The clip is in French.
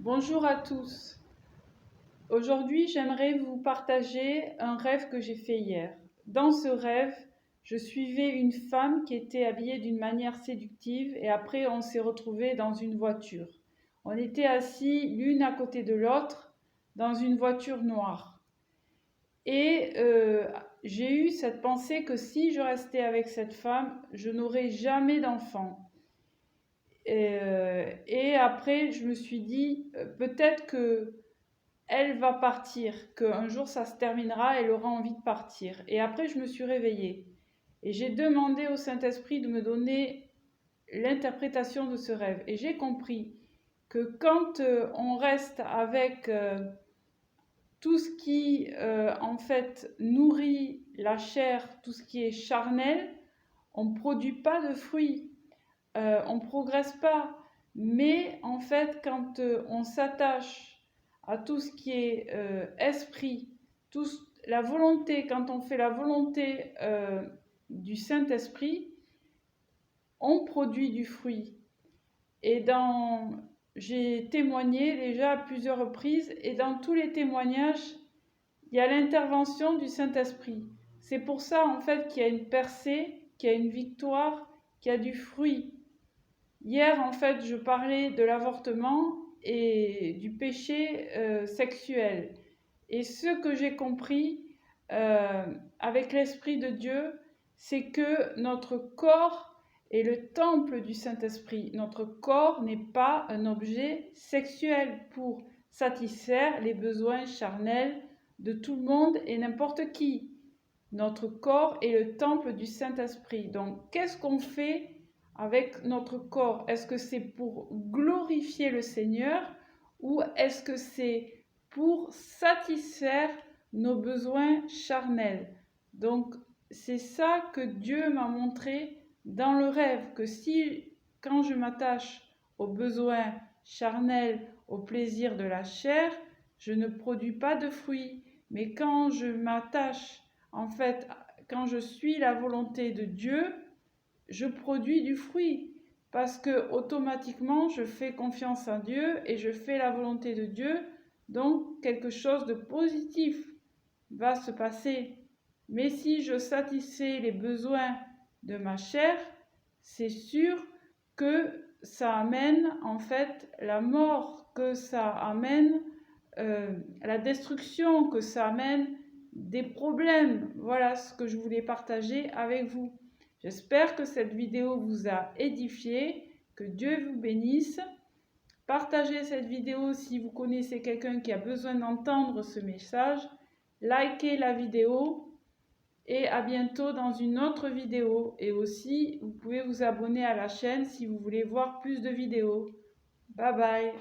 Bonjour à tous. Aujourd'hui, j'aimerais vous partager un rêve que j'ai fait hier. Dans ce rêve, je suivais une femme qui était habillée d'une manière séductive et après on s'est retrouvés dans une voiture. On était assis l'une à côté de l'autre dans une voiture noire. Et j'ai eu cette pensée que si je restais avec cette femme, je n'aurais jamais d'enfant. Et après, je me suis dit, peut-être que elle va partir, qu'un jour ça se terminera, elle aura envie de partir. Et après, je me suis réveillée. Et j'ai demandé au Saint-Esprit de me donner l'interprétation de ce rêve. Et j'ai compris que quand on reste avec tout ce qui, en fait, nourrit la chair, tout ce qui est charnel, on ne produit pas de fruits. On ne progresse pas. Mais en fait, quand on s'attache à tout ce qui est esprit, la volonté, quand on fait la volonté du Saint-Esprit, on produit du fruit. Et j'ai témoigné déjà à plusieurs reprises, et dans tous les témoignages, il y a l'intervention du Saint-Esprit. C'est pour ça en fait qu'il y a une percée, qu'il y a une victoire, qu'il y a du fruit. Hier, en fait, je parlais de l'avortement et du péché sexuel. Et ce que j'ai compris avec l'Esprit de Dieu, c'est que notre corps est le temple du Saint-Esprit. Notre corps n'est pas un objet sexuel pour satisfaire les besoins charnels de tout le monde et n'importe qui. Notre corps est le temple du Saint-Esprit. Donc, qu'est-ce qu'on fait avec notre corps? Est-ce que c'est pour glorifier le Seigneur ou est-ce que c'est pour satisfaire nos besoins charnels? Donc, c'est ça que Dieu m'a montré dans le rêve, que si, quand je m'attache aux besoins charnels, au plaisir de la chair, je ne produis pas de fruits. Mais quand je m'attache, en fait, quand je suis la volonté de Dieu, je produis du fruit parce que automatiquement je fais confiance en Dieu et je fais la volonté de Dieu, donc quelque chose de positif va se passer. Mais si je satisfais les besoins de ma chair, c'est sûr que ça amène en fait la mort, que ça amène la destruction, que ça amène des problèmes. Voilà ce que je voulais partager avec vous. J'espère que cette vidéo vous a édifié, que Dieu vous bénisse. Partagez cette vidéo si vous connaissez quelqu'un qui a besoin d'entendre ce message. Likez la vidéo et à bientôt dans une autre vidéo. Et aussi, vous pouvez vous abonner à la chaîne si vous voulez voir plus de vidéos. Bye bye.